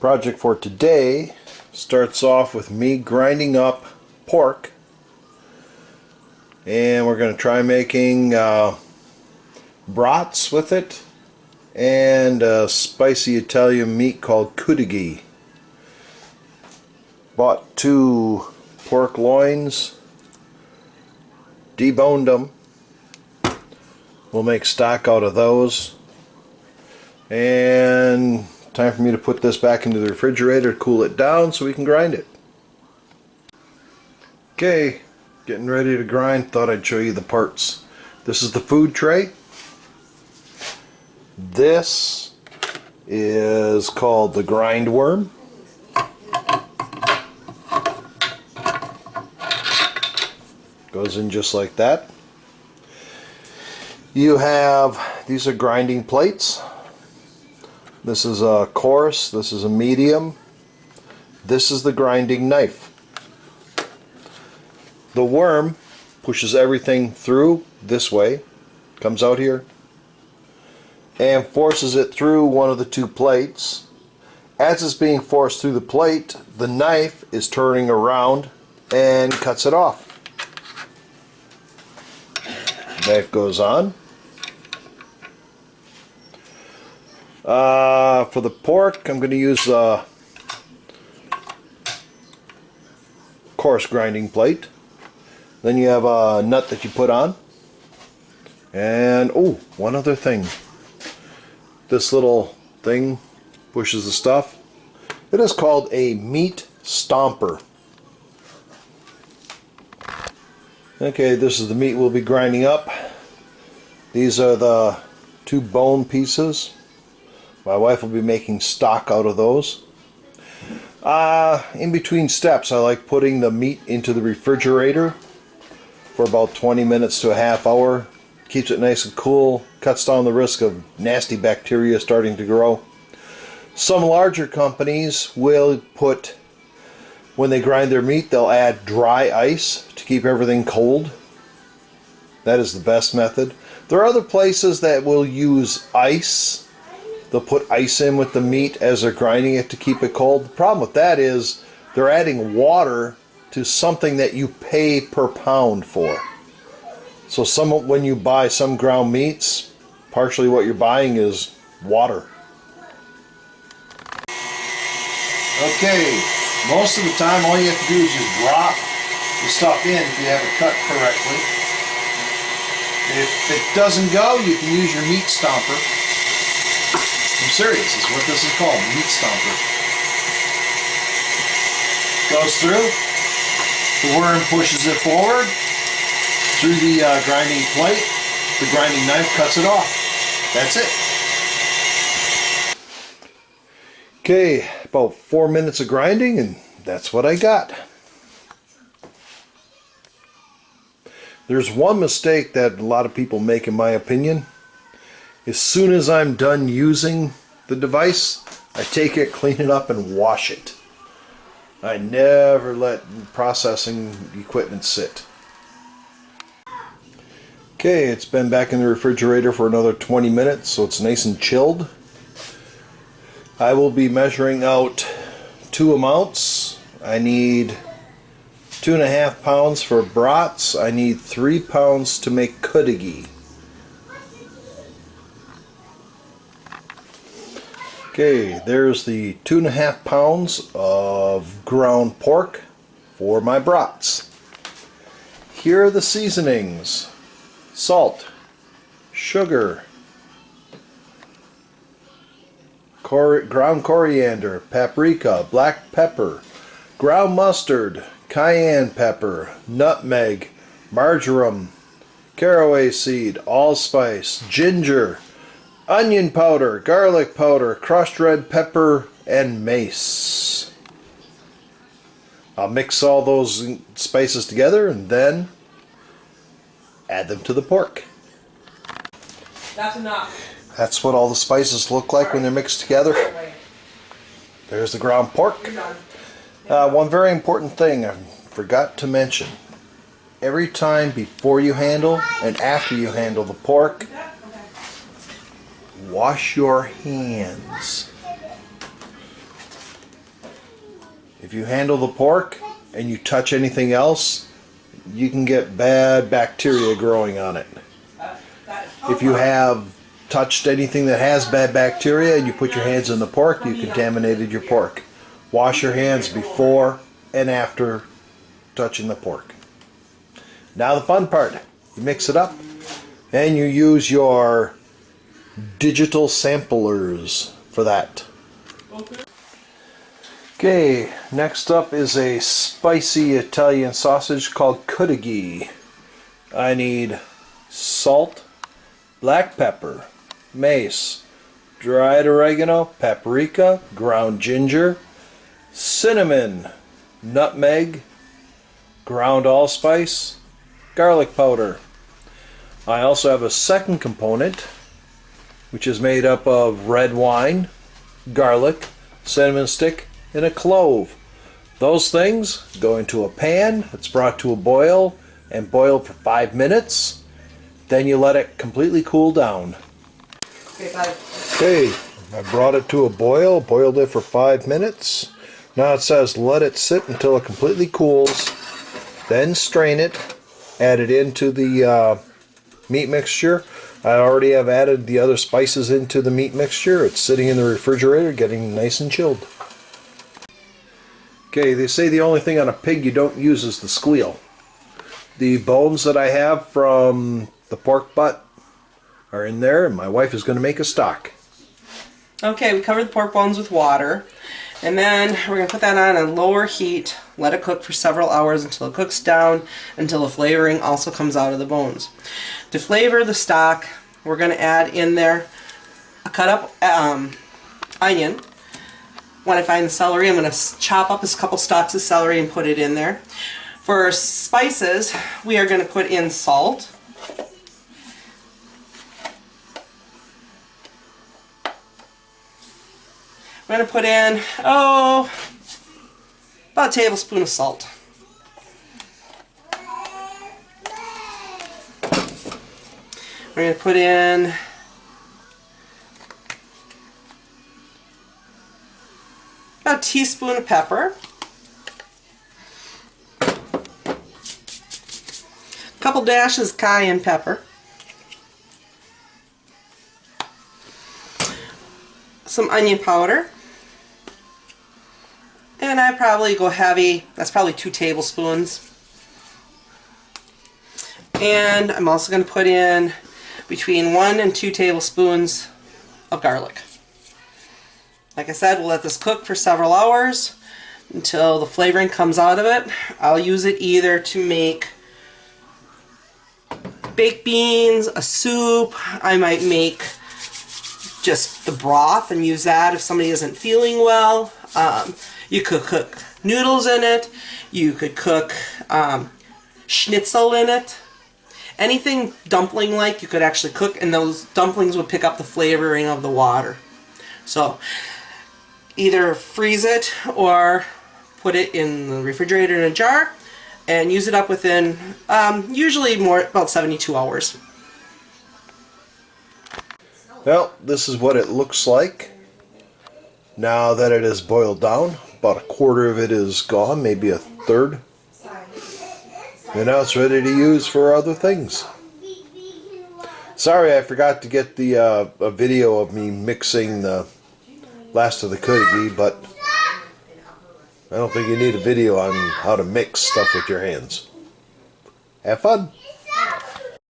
Project for today starts off with me grinding up pork, and we're going to try making brats with it and a spicy Italian meat called Cudighi. Bought 2 pork loins, deboned them. We'll make stock out of those, and time for me to put this back into the refrigerator to cool it down so we can grind it. Okay, getting ready to grind. Thought I'd show you the parts. This is the food tray. This is called the grind worm. Goes in just like that. You have, these are grinding plates. This is a coarse, this is a medium. This is the grinding knife. The worm pushes everything through this way, comes out here, and forces it through one of the 2 plates. As it's being forced through the plate, the knife is turning around and cuts it off. Knife goes on. For the pork, I'm going to use a coarse grinding plate. Then you have a nut that you put on. And, oh, one other thing. This little thing pushes the stuff. It is called a meat stomper. Okay, this is the meat we'll be grinding up. These are the 2 bone pieces. My wife will be making stock out of those. In between steps, I like putting the meat into the refrigerator for about 20 minutes to a half hour. Keeps it nice and cool, cuts down the risk of nasty bacteria starting to grow. Some larger companies will put, when they grind their meat, they'll add dry ice to keep everything cold. That is the best method. There are other places that will use ice. They'll put ice in with the meat as they're grinding it to keep it cold. The problem with that is they're adding water to something that you pay per pound for. So when you buy some ground meats, partially what you're buying is water. Okay, most of the time all you have to do is just drop the stuff in if you have it cut correctly. If it doesn't go, you can use your meat stomper. I'm serious, this is what this is called, meat stomper. Goes through, the worm pushes it forward, through the grinding plate, the grinding knife cuts it off. That's it. Okay, about 4 minutes of grinding, and that's what I got. There's one mistake that a lot of people make, in my opinion. As soon as I'm done using the device, I take it, clean it up, and wash it. I never let processing equipment sit. Okay, it's been back in the refrigerator for another 20 minutes, so it's nice and chilled. I will be measuring out 2 amounts. I need 2.5 pounds for brats. I need 3 pounds to make Cudighi. Okay, there's the 2.5 pounds of ground pork for my brats. Here are the seasonings: salt, sugar, ground coriander, paprika, black pepper, ground mustard, cayenne pepper, nutmeg, marjoram, caraway seed, allspice, ginger, onion powder, garlic powder, crushed red pepper, and mace. I'll mix all those spices together and then add them to the pork. That's enough. That's what all the spices look like when they're mixed together. There's the ground pork. One very important thing I forgot to mention. Every time before you handle and after you handle the pork, wash your hands. If you handle the pork and you touch anything else, you can get bad bacteria growing on it. If you have touched anything that has bad bacteria and you put your hands in the pork, you contaminated your pork. Wash your hands before and after touching the pork. Now the fun part. You mix it up and you use your digital samplers for that. Okay, next up is a spicy Italian sausage called Cudighi. I need salt, black pepper, mace, dried oregano, paprika, ground ginger, cinnamon, nutmeg, ground allspice, garlic powder. I also have a second component which is made up of red wine, garlic, cinnamon stick, and a clove. Those things go into a pan. It's brought to a boil and boiled for 5 minutes. Then you let it completely cool down. Okay, I brought it to a boil, boiled it for 5 minutes. Now it says let it sit until it completely cools. Then strain it, add it into the meat mixture. I already have added the other spices into the meat mixture. It's sitting in the refrigerator getting nice and chilled. Okay, they say the only thing on a pig you don't use is the squeal. The bones that I have from the pork butt are in there, and my wife is going to make a stock. Okay, we covered the pork bones with water, and then we're going to put that on a lower heat, let it cook for several hours until it cooks down, until the flavoring also comes out of the bones. To flavor the stock, we're going to add in there a cut up onion. When I find the celery, I'm going to chop up a couple stalks of celery and put it in there. For spices, we are going to put in salt. We're going to put in, about a tablespoon of salt. We're going to put in about a teaspoon of pepper, a couple dashes of cayenne pepper, some onion powder, and I probably go heavy, that's probably 2 tablespoons. And I'm also going to put in between 1 and 2 tablespoons of garlic. Like I said, we'll let this cook for several hours until the flavoring comes out of it. I'll use it either to make baked beans, a soup. I might make just the broth and use that if somebody isn't feeling well. You could cook noodles in it. You could cook schnitzel in it. Anything dumpling-like you could actually cook, and those dumplings would pick up the flavoring of the water. So either freeze it or put it in the refrigerator in a jar and use it up within usually about 72 hours. Well, this is what it looks like now that it is boiled down. About a quarter of it is gone, maybe a third. And now it's ready to use for other things. Sorry, I forgot to get the a video of me mixing the last of the Cudighi, but I don't think you need a video on how to mix stuff with your hands. Have fun!